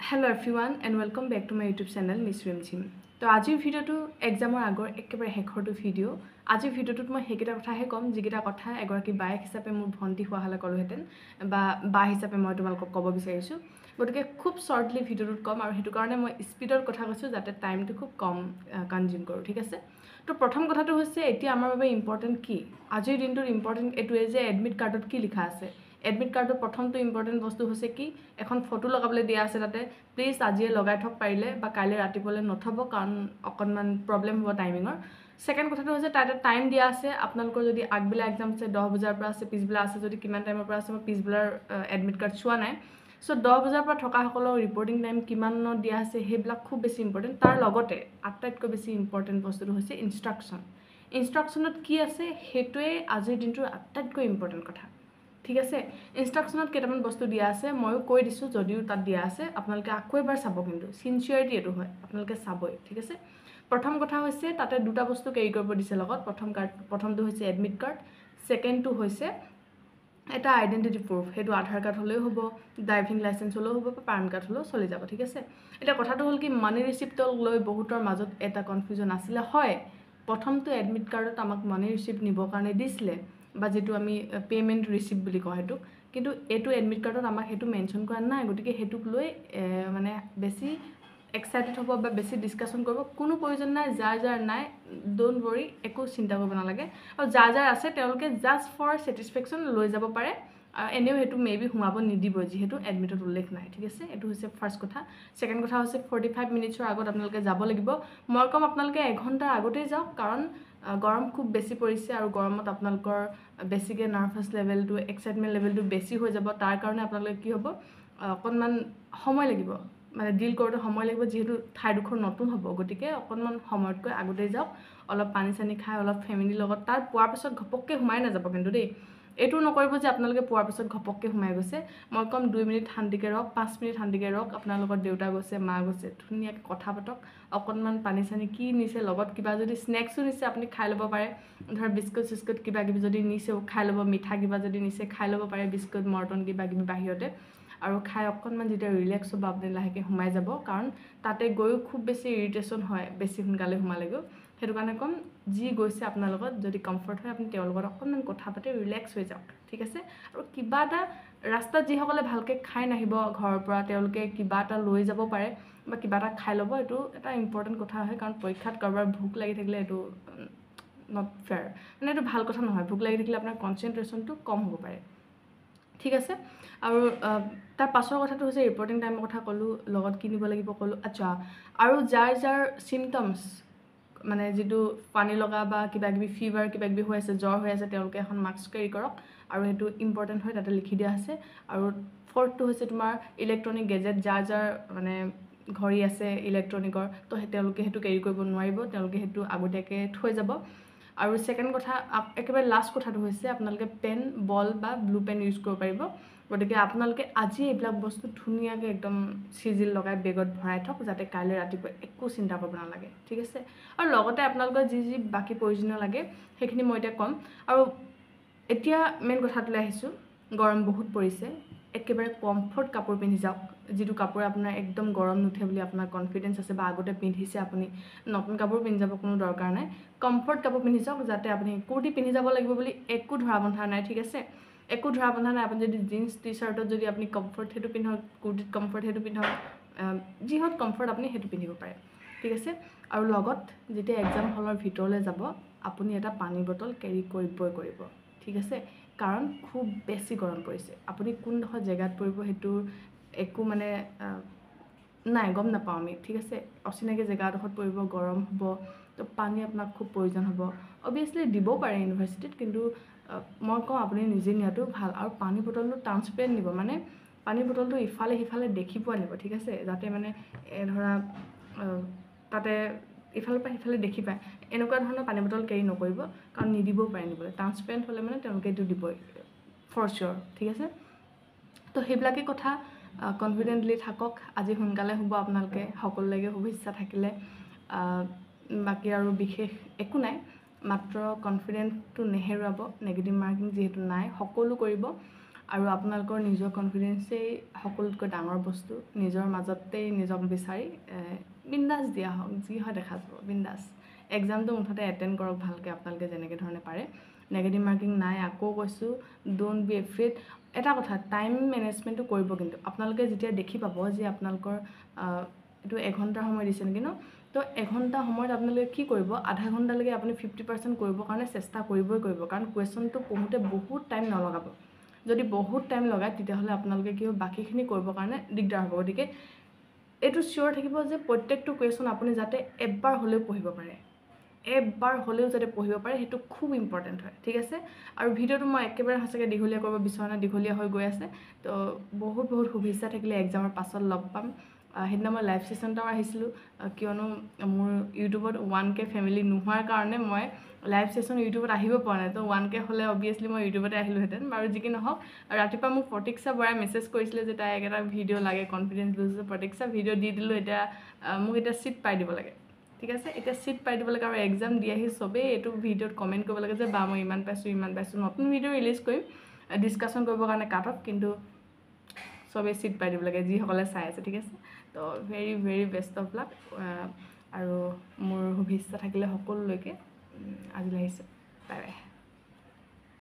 Hello everyone and welcome back to my YouTube channel Miss Rimchim. তো আজিৰ ভিডিওটো এক্সামৰ আগৰ একেবাৰে শেষৰটো ভিডিও। আজিৰ ভিডিওটোত মই হেকিটা কথাহে কম যিকিটা কথা এগৰাকী বায়েক হিচাপে মোৰ ভন্টি হোৱাহলে কলোহেতেন বা বা হিচাপে মই তোমালোকক ক'ব বিচাৰিছো। গতিকে খুব শৰ্টলি ভিডিওটোত কম আৰু হেতু কাৰণে মই স্পিডৰ কথা কৈছো যাতে টাইমটো খুব কম কনজিউম কৰো, ঠিক আছে? তো প্ৰথম কথাটো হৈছে এতিয়া আমাৰ বাবে ইম্পৰ্টেন্ট কি? আজিৰ দিনটোৰ ইম্পৰ্টেন্ট এটোৱে যে এডমিট কাৰ্ডত কি লিখা আছে। এডমিট কাৰ্ডৰ প্ৰথমটো ইম্পৰ্টেন্ট বস্তু হৈছে কি এখন ফটো লগাবলৈ দিয়া আছে তাতে প্লিজ আজিয়ে লগাই থক পাৰিলে বা কাইলে ৰাতিপুৱালে নথব কাৰণ অকনমান প্ৰবলেম হ'ব টাইমিঙৰ। সেকেন্ড কথাটো হৈছে তাতে টাইম দিয়া আছে আপোনালোকৰ যদি আগবেলা এক্সাম আছে 10 বজাৰ পৰা আছে পিছবেলা আছে যদি কিমান টাইমৰ পৰা আছে মই পিছবেলাৰ এডমিট কাৰ্ড চোৱা নাই। সো 10 বজাৰ পৰা থকা সকলৰ ৰিপৰ্টিং টাইম কিমানত দিয়া আছে হেবিলাক খুব বেছি ইম্পৰ্টেন্ট। তাৰ লগতে আটাইতকৈ বেছি ইম্পৰ্টেন্ট বস্তুটো হৈছে ইনস্ট্ৰাকচন। ইনস্ট্ৰাকচনত কি আছে হেতুৱে আজিৰ দিনটোৰ আটাইতকৈ ইম্পৰ্টেন্ট কথা। ঠিক আছে ইনস্ট্ৰাকচনত কেইটামান বস্তু দিয়া আছে ময়ো কৈ দিছো যদিও তাত দিয়া আছে আপোনালোকে আকৌ এবাৰ চাব কিন্তু সিনচিয়াৰিটি এটো হয় আপোনালোকে চাবই, ঠিক আছে? প্ৰথম কথা হৈছে তাতে দুটা বস্তু কেৰি কৰিব দিছে লগত প্ৰথমটো হৈছে এডমিট কাৰ্ড, সেকেন্ডটো হৈছে এটা আইডেন্টিটি প্ৰুফ হেতু আধাৰ কাৰ্ড হলেও হ'ব ড্ৰাইভিং লাইসেন্স হলেও হ'ব বা পান কাৰ্ড হলেও চলি যাব, ঠিক আছে? এটা কথাটো হল কি মানি ৰিসিপ্টক লৈ বহুতৰ মাজত এটা কনফিউজন আছিল হয় প্ৰথমটো এডমিট কাৰ্ডত আমাক মানি ৰিসিপ্ট নিবৰ কাৰণে দিছিলে বা যেটো আমি পেমেন্ট ৰিসিপ্ট বুলি কয় হেতু কিন্তু এটো এডমিট কাৰ্ডত আমাক হেতু মেনশন কৰা নাই গতিকে হেতুক লৈ মানে বেছি এক্সাইটেড হ'ব বা বেছি ডিসকাশন কৰিব কোনো প্ৰয়োজন নাই যাৰ নাই ডোন্ট वरी একো চিন্তা কৰিব নালাগে আৰু যাৰ আছে তেওঁলোকে জাস্ট ফৰ স্যাটিসফ্যাকশন লৈ যাব পাৰে এনেও হেতু মেবি হুমাব নিদিব যেহেতু এডমিটত উল্লেখ নাই, ঠিক আছে? এটো হৈছে ফাৰ্স্ট কথা। সেকেন্ড কথা হৈছে 45 মিনিটৰ আগত আপোনালোকে যাব লাগিব। মই কম আপোনালোকে 1 ঘণ্টাৰ আগতেই যাওক কাৰণ গৰম খুব বেছি পৰিছে আৰু গৰমত আপোনালোকৰ বেছিকে নাৰ্ভাস লেভেলটো এক্সাইটমেন্ট লেভেলটো বেছি হৈ যাব তাৰ কাৰণে আপোনালোকে কি হ'ব অকনমান সময় লাগিব মানে ডিল কৰোতে সময় লাগিব যেহেতু ঠাইডোখৰ নতুন হ'ব গতিকে অকনমান সময়তকৈ আগতেই যাওক অলপ পানী চানি খাই অলপ ফ্যামিলি লগত তাৰ পোৱাৰ পিছত ঘপককে হুমাই না যাব কিন্তু দেই এটো নকৰিব যে আপোনালোকে পোৱাৰ পিছত ঘপককে হুমাই গৈছে। মই কম 2 মিনিট শান্তিকে ৰক 5 মিনিট শান্তিকে ৰক আপোনালোকৰ দেউতা গৈছে মা গৈছে ধুনিয়াকে কথা পাতক অকনমান পানী চানি কি নিছে লগত কিবা যদি স্ন্যাক্সও নিছে আপুনি খাই লব পাৰে ধৰ বিস্কুট সিস্কুট কিবা কিবি যদি নিছে খাই লব মিঠা কিবা যদি নিছে খাই লব পাৰে বিস্কুট মৰ্টন কিবা কিবি বাহিৰতে আৰু খাই অকনমান যেটা ৰিল্যাক্স হ'ব আপুনি লাহেকে হুমাই যাব কাৰণ তাতে গৈও খুব বেছি ইৰিটেশন হয় বেছি হুনকালে হুমালেগো হেতু কাৰণে কম যি গৈছে আপোনাৰ লগত যদি কমফৰ্ট হয় আপুনি তেওঁৰ লগত অকনমান কথা পাতে ৰিল্যাক্স হৈ যাওক, ঠিক আছে? আৰু কিবা এটা ৰাস্তাত যি সকলে ভালকে খাই নাহিব ঘৰৰ পৰা তেওঁলোকে কিবা এটা লৈ যাব পাৰে বা কিবা এটা খাই লব এটো এটা ইম্পৰ্টেন্ট কথা হয় কাৰণ পৰীক্ষাত কৰবাৰ ভোক লাগি থাকিলে এটো নট ফেয়াৰ মানে এটো ভাল কথা নহয় ভোক লাগি থাকিলে আপোনাৰ কনসেন্ট্ৰেশনটো কম হ'ব পাৰে, ঠিক আছে? আৰু তাৰ পাছৰ কথাটো হৈছে ৰিপৰ্টিং টাইমৰ কথা কলো লগত কিনিব লাগিব কলো আচ্ছা আৰু যাৰ সিম্পটমস মানে যেটো পানী লগা বা কিবা কিবি ফিভাৰ কিবা কিবি হৈ আছে জ্বৰ হৈ আছে তেওঁলোকে এখন মাস্ক কেৰি কৰক আৰু হেতু ইম্পৰ্টেন্ট হয় তাতে লিখি দিয়া আছে। আৰু ফৰ্থটো হৈছে তোমাৰ ইলেক্ট্ৰনিক গেজেট যাৰ মানে ঘড়ী আছে ইলেক্ট্ৰনিকৰ তো তেওঁলোকে হেতু কেৰি কৰিব নোৱাৰিব তেওঁলোকে হেতু আগতীয়াকে থৈ যাব। আৰু সেকেন্ড কথা একেবাৰে লাষ্ট কথাটো হৈছে আপোনালোকে পেন বল বা ব্লু পেন ইউজ কৰিব পাৰিব গতিকে আপোনালোকে আজি এইবিলাক বস্তু ধুনিয়াকে একদম সিজিল লগাই বেগত ভৰাই থক যাতে কাইলৈ ৰাতিপুৱা একো চিন্তা কৰিব নালাগে, ঠিক আছে? আৰু লগতে আপোনালোকৰ যি বাকি প্ৰয়োজনীয় লাগে সেইখিনি মই এতিয়া কম। আৰু এতিয়া মেইন কথাটোলৈ আহিছো গৰম বহুত পৰিছে একেবাৰে কমফৰ্ট কাপোৰ পিন্ধি যাওক যেটো কাপোৰ আপোনাৰ একদম গৰম নুঠে বুলি আপোনাৰ কনফিডেন্স আছে বা আগতে পিন্ধিছে আপুনি নতুন কাপোৰ পিন্ধি যাব কোনো দৰকাৰ নাই কমফৰ্ট কাপোৰ পিন্ধি যাওক যাতে আপুনি কুৰ্তি পিন্ধি যাব লাগিব বুলি একো ধৰা বন্ধা নাই, ঠিক আছে? একো ধৰা বন্ধা নাই আপুনি যদি জিন্স টি-শাৰ্টত যদি আপুনি কমফৰ্ট হেতু পিন্ধক কুৰ্তিত কমফৰ্ট হেতু পিন্ধক যিহত কমফৰ্ট আপুনি হেতু পিন্ধিব পাৰে, ঠিক আছে? আৰু লগত যেতিয়া এক্সাম হলৰ ভিতৰলৈ যাব আপুনি এটা পানী বটল কেৰি কৰিবই কৰিব, ঠিক আছে? কাৰণ খুব বেছি গৰম পৰিছে আপুনি কোনডোখৰ জায়গাত পৰিব হেতু একো মানে নাই গম নাপাও আমি, ঠিক আছে? অচিনাকি জায়গাডোখৰত পৰিব গৰম হ'ব তো পানী আপোনাক খুব প্ৰয়োজন হ'ব অবিয়াসলি দিব পাৰে ইউনিভাৰ্সিটিত কিন্তু মই কওঁ আপুনি নিজে নিয়াটো ভাল আৰু পানী বটলটো ট্ৰান্সপাৰেন্ট নিব মানে পানী বটলটো ইফালে হিফালে দেখি পোৱা নিব, ঠিক আছে? যাতে মানে ধৰা তাতে ইফালৰ পৰা হিফালে দেখি পায় এনেকুৱা ধৰণৰ পানী বটল কেৰি নকৰিব কাৰণ নিদিবও পাৰে নিবলৈ ট্ৰান্সপাৰেন্ট হলে মানে তেওঁলোকে এটো দিবই ফৰ শিওৰ, ঠিক আছে? তো হেবিলাকে কথা কনফিডেন্টলি থাকক আজি হুনকালে হ'ব আপোনালোকে সকলোলৈকে শুভেচ্ছা থাকিলে বাকি আৰু বিশেষ একো নাই মাত্ৰ কনফিডেন্টটো নেহেৰুৱাব নেগেটিভ মাৰ্কিং যেহেতু নাই সকলো কৰিব আৰু আপোনালোকৰ নিজৰ কনফিডেন্সেই সকলোতকৈ ডাঙৰ বস্তু নিজৰ মাজতেই নিজক বিচাৰি বিন্দাছ দিয়া হওক যি হয় দেখা যাব বিন্দাছ এক্সামটো মুঠতে এটেণ্ড কৰক ভালকৈ আপোনালোকে যেনেকৈ ধৰণে পাৰে নেগেটিভ মাৰ্কিং নাই আকৌ কৈছোঁ ডোণ্ট বি এফ্ৰেড এটা কথা টাইম মেনেজমেণ্টটো কৰিব কিন্তু আপোনালোকে যেতিয়া দেখি পাব যে আপোনালোকৰ এইটো এঘণ্টাৰ সময় দিছে নেকি ন তো এঘণ্টা সময়ত আপোনালোকে কি কৰিব আধা ঘণ্টালৈকে আপুনি 50% কৰিবৰ কাৰণে চেষ্টা কৰিবই কৰিব কাৰণ কুৱেশ্যনটো পঢ়োঁতে বহুত টাইম নলগাব যদি বহুত টাইম লগায় তেতিয়াহ'লে আপোনালোকে কি হ'ব বাকীখিনি কৰিবৰ কাৰণে দিগদাৰ হ'ব গতিকে এইটো চিয়'ৰ থাকিব যে প্ৰত্যেকটো কুৱেশ্যন আপুনি যাতে এবাৰ হ'লেও পঢ়িব পাৰে এবাৰ হ'লেও যাতে পঢ়িব পাৰে সেইটো খুব ইম্পৰ্টেণ্ট হয় ঠিক আছে আৰু ভিডিঅ'টো মই একেবাৰে সঁচাকৈ দীঘলীয়া কৰিব বিচৰা নাই দীঘলীয়া হৈ গৈ আছে তো বহুত শুভেচ্ছা থাকিলে এক্সামৰ পাছত লগ পাম সেইদিনা মই লাইভ ছেশ্যন এটাও আহিছিলোঁ কিয়নো মোৰ ইউটিউবত 1K ফেমিলি নোহোৱাৰ কাৰণে মই লাইভ ছেশ্যন ইউটিউবত আহিব পৰা নাই তো 1K হ'লে অবভিয়াছলি মই ইউটিউবতে আহিলোহেঁতেন বাৰু যি কি নহওক ৰাতিপুৱা মোক প্ৰতীক্ষা বৰাই মেছেজ কৰিছিলে যে তাই এটা ভিডিঅ' লাগে কনফিডেঞ্চ লুজ প্ৰতীক্ষা ভিডিঅ' দি দিলোঁ এতিয়া মোক এতিয়া ছিট পাই দিব লাগে ঠিক আছে এতিয়া ছিট পাই দিব লাগে আৰু এক্সাম দি আহি চবেই এইটো ভিডিঅ'ত কমেণ্ট কৰিব লাগে যে বা মই ইমান পাইছোঁ নতুন ভিডিঅ' ৰিলিজ কৰিম ডিছকাশ্যন কৰিবৰ কাৰণে কাট অফ কিন্তু চবেই ছিট পাই দিব লাগে যিসকলে চাই আছে ঠিক আছে তো very very best of luck আৰু মোৰ শুভেচ্ছা থাকিলে সকলোলৈকে আজিলৈ আহিছোঁ বাই বাই